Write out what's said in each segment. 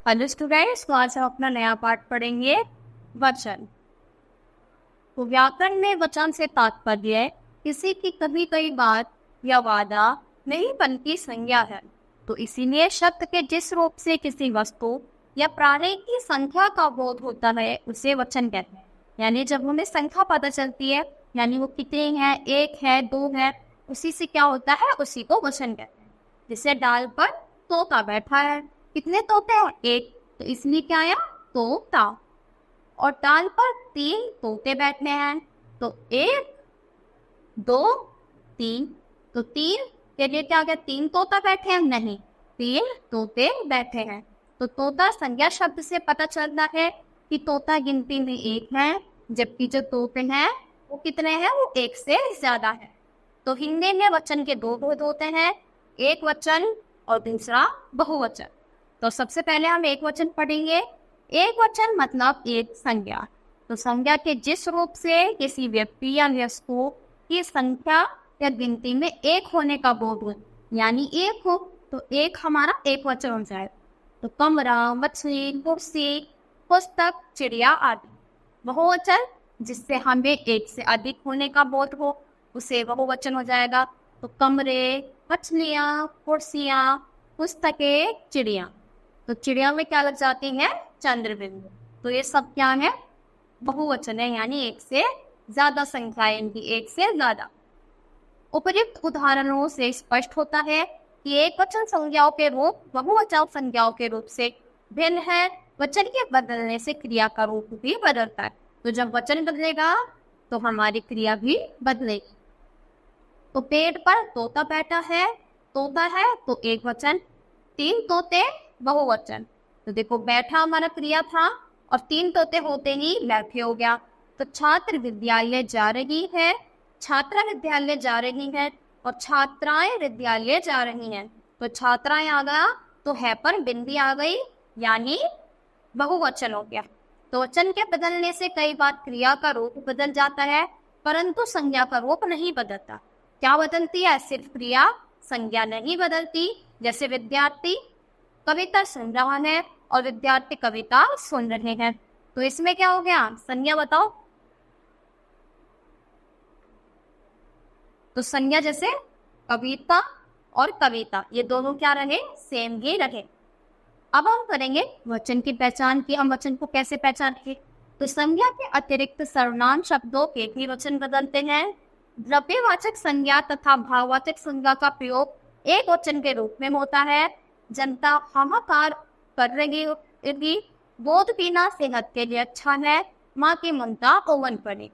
Hello students, तो आज हम अपना नया पाठ पढ़ेंगे वचन। तो व्याकरण में वचन से तात्पर्य है किसी की कही गई बात या वादा नहीं बल्कि संज्ञा है। तो इसीलिए शब्द के जिस रूप से किसी वस्तु या प्राणी की संख्या का बोध होता है उसे वचन कहते हैं। यानी जब हमें संख्या पता चलती है, यानी वो कितनी है, एक है, दो है, उसी से क्या होता है, उसी को वचन कहते हैं। जैसे डाल पर तोता बैठा है, कितने तोते हैं, एक, तो इसलिए क्या आया, तोता। और डाल पर 3 तोते बैठे हैं, तो 1 2 3, तो 3 के लिए क्या गया, 3 तोता बैठे हैं, नहीं, 3 तोते बैठे हैं। तो तोता संज्ञा शब्द से पता चलता है कि तोता गिनती में 1 है, जबकि जो तोते हैं वो कितने हैं, वो 1 से ज्यादा है। तो हिंदी में वचन के 2 भेद होते हैं, एक वचन और दूसरा बहुवचन। तो सबसे पहले हम एक वचन पढ़ेंगे। एक वचन मतलब एक संज्ञा। तो संज्ञा के जिस रूप से किसी व्यक्ति या वस्तु की संख्या या गिनती में एक होने का बोध हो, यानी एक हो, तो एक हमारा एक वचन हो जाए। तो कमरा, मछली, कुर्सी, पुस्तक, चिड़िया आदि। बहुवचन जिससे हमें एक से अधिक होने का बोध हो, उसे बहुवचन हो जाएगा। तो कमरे, मछलियाँ, कुर्सियाँ, पुस्तकें, चिड़िया। तो चिड़िया में क्या लग जाती है, चंद्रबिंदु। तो ये सब क्या है, बहुवचन है, यानी एक से ज्यादा संख्या, इनकी एक से ज्यादा। उपर्युक्त उदाहरणों से स्पष्ट होता है कि एक वचन संज्ञाओं के रूप बहुवचन संज्ञाओं के रूप से भिन्न है। वचन के बदलने से क्रिया का रूप भी बदलता है। तो जब वचन बदलेगा तो हमारी क्रिया भी बदलेगी। तो पेड़ पर तोता बैठा है, तोता है तो एक वचन, 3 तोते बहुवचन। तो देखो बैठा हमारा क्रिया था और 3 तोते होते ही बैठे हो गया। तो छात्र विद्यालय जा रही है, छात्रा विद्यालय जा रही है, और छात्राएं विद्यालय जा रही हैं। तो छात्राएं आ गया तो है पर बिंदी आ गई, यानी बहुवचन हो गया। तो वचन के बदलने से कई बार क्रिया का रूप बदल जाता है, परंतु संज्ञा का रूप नहीं बदलता। क्या बदलती है, सिर्फ क्रिया, संज्ञा नहीं बदलती। जैसे विद्यार्थी कविता सुन रहा है और विद्यार्थी कविता सुन रहे हैं, तो इसमें क्या हो गया, संज्ञा बताओ। तो संज्ञा जैसे कविता और कविता, ये दोनों क्या रहे, सेम ही रहे। अब हम करेंगे वचन की पहचान की। हम वचन को कैसे पहचानेंगे। तो संज्ञा के अतिरिक्त सर्वनाम शब्दों के भी वचन बदलते हैं। द्रव्यवाचक संज्ञा तथा भाववाचक संज्ञा का प्रयोग एक वचन के रूप में होता है। जनता हाहाकार कर रही होगी, दूध पीना सेहत के लिए अच्छा है, माँ की ममता ओवन पड़े।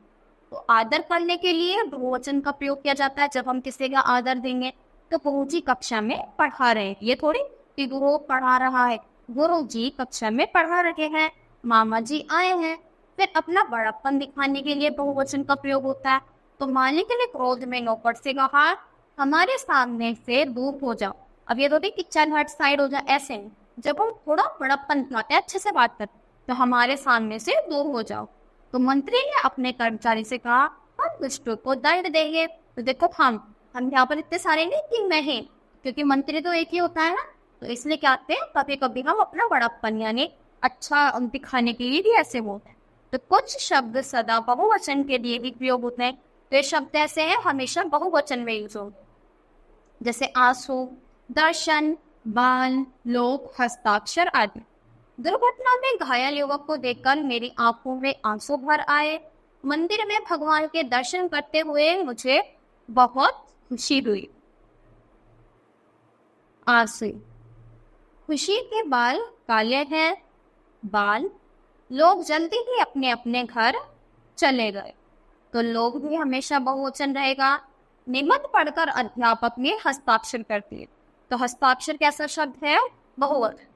तो आदर करने के लिए बहुवचन का प्रयोग किया जाता है। जब हम किसी का आदर देंगे तो गुरु जी कक्षा में पढ़ा रहे हैं, ये थोड़ी कि गुरु पढ़ा रहा है, गुरु जी कक्षा में पढ़ा रहे हैं, मामा जी आए हैं। फिर अपना बड़प्पन दिखाने के लिए बहुवचन का प्रयोग होता है। तो मालिक ने क्रोध में नौकर से कहा, हमारे सामने से दूर हो जाओ। अब ये थोड़ी कि चल हट साइड हो जाए, ऐसे नहीं। जब हम थोड़ा बड़प्पन दिखाते हैं, अच्छे से बात करते, तो हमारे सामने से दूर हो जाओ। तो मंत्री ने अपने कर्मचारी से कहा, हम दुष्टों को दंड देंगे। तो देखो हम यहाँ पर इतने सारे नहीं, कि मैं ही, क्योंकि मंत्री तो एक ही होता है ना। तो इसलिए क्या आते हैं, कभी कभी हम अपना बड़प्पन यानी अच्छा दिखाने के लिए भी ऐसे बोलते हैं। तो कुछ शब्द सदा बहुवचन के लिए भी प्रयोग होते हैं। तो ये शब्द ऐसे हैं, हमेशा बहुवचन में यूज होते हैं। जैसे आंसू, दर्शन, बाल, लोक, हस्ताक्षर आदि। दुर्घटना में घायल युवक को देखकर मेरी आंखों में आंसू भर आए। मंदिर में भगवान के दर्शन करते हुए मुझे बहुत खुशी हुई। आंसू, खुशी के बाल काले हैं, बाल, लोग जल्दी ही अपने अपने घर चले गए। तो लोग भी हमेशा बहुवचन रहेगा। निबंध पढ़कर अध्यापक ने हस्ताक्षर कर दिए। तो हस्ताक्षर कैसा शब्द है, बहुवचन।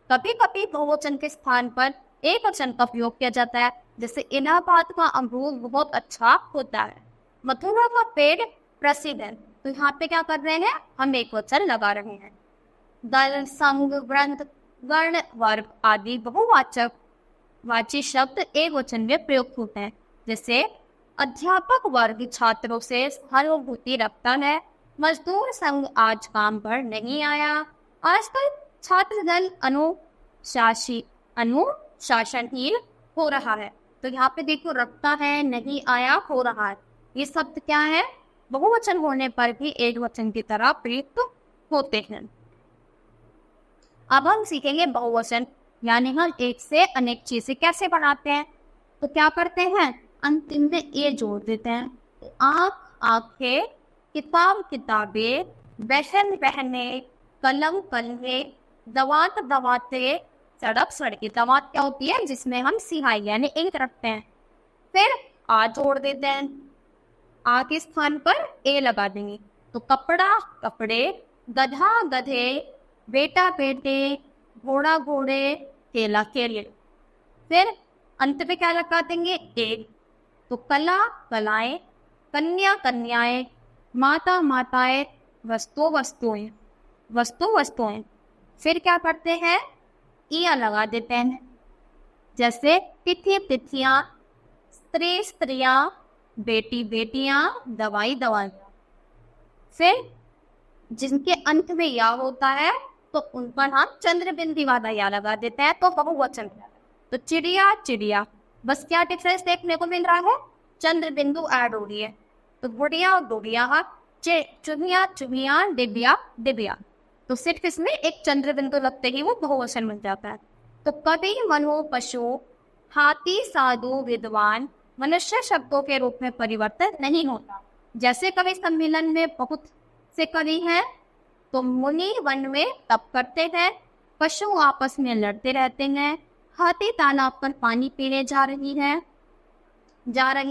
कभी कभी बहुवचन के स्थान पर एक वचन का प्रयोग किया जाता है। जैसे इलाहाबाद का अमरूद बहुत अच्छा होता है, मथुरा का पेड़ प्रसिद्ध है। तो यहाँ पे क्या कर रहे हैं, हम एक वचन लगा रहे हैं। दल, संग, ग्रंथ, वर्ण, वर्ग आदि बहुवाचक वाची शब्द एक वचन में प्रयुक्त होते हैं। जैसे अध्यापक वर्ग छात्रों से सहानुभूति रखता है, मजदूर संघ आज काम पर नहीं आया, आजकल छात्र दल शासी अनुशासनहीन हो रहा है। तो यहाँ पे देखो रखता है, नहीं आया, हो रहा है, ये शब्द क्या है? बहुवचन होने पर भी एक वचन की तरह प्रयुक्त होते हैं। अब हम सीखेंगे बहुवचन, यानी हम एक से अनेक चीजें कैसे बनाते हैं। तो क्या करते हैं? अंतिम में ए जोड़ देते हैं। तो आँख आंखें, किताब किताबें, बहन बहने, कलम कलमे, दवात दवाते, सड़क सड़कें। दवात क्या होती है? जिसमें हम सिहाई यानी इंक रखते हैं। फिर आ जोड़ देते हैं, आ के स्थान पर ए लगा देंगे। तो कपड़ा कपड़े, गधा गधे, बेटा बेटे, घोड़ा घोड़े, केला केले। फिर अंत में क्या लगा देंगे? ए। तो कला कलाएं, कन्या कन्याएं, माता माताएं, वस्तु वस्तुएं, वस्तु वस्तुएं। फिर क्या करते हैं? इया लगा देते हैं, जैसे तिथि तिथियां, स्त्री स्त्रियां, बेटी बेटियां, दवाई दवाइयां। फिर जिनके अंत में या होता है तो उन पर हम चंद्र बिंदु वाला या लगा देते हैं, तो बहुवचन। तो चिड़िया चिड़िया, बस क्या डिफरेंस देखने को मिल रहा है? चंद्र बिंदु ऐड हो रही है। तो गुड़िया गुड़िया, चुनिया चुनिया, डिबिया डिबिया। तो सिर्फ इसमें एक चंद्र बिंदु लगते ही वो बहुवचन बन जाता है। तो कवि मनु पशु, हाथी साधु विद्वान, मनुष्य शब्दों के रूप में परिवर्तन नहीं होता। जैसे कवि सम्मेलन में बहुत से कवि हैं, तो मुनि वन में तप करते हैं, पशु आपस में लड़ते रहते हैं, हाथी तालाब पर पानी पीने जा रहे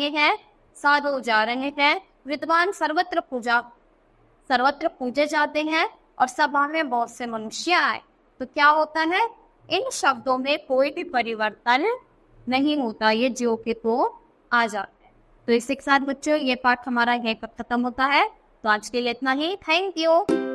हैं, साधु जा रहे हैं, विद्वान सर्वत्र पूजे जाते हैं, और सभा में बहुत से मनुष्य आए। तो क्या होता है? इन शब्दों में कोई भी परिवर्तन नहीं होता, ये जो के तो आ जाते हैं। तो इसी के साथ बच्चों ये पाठ हमारा यहीं पर खत्म होता है। तो आज के लिए इतना ही। Thank you.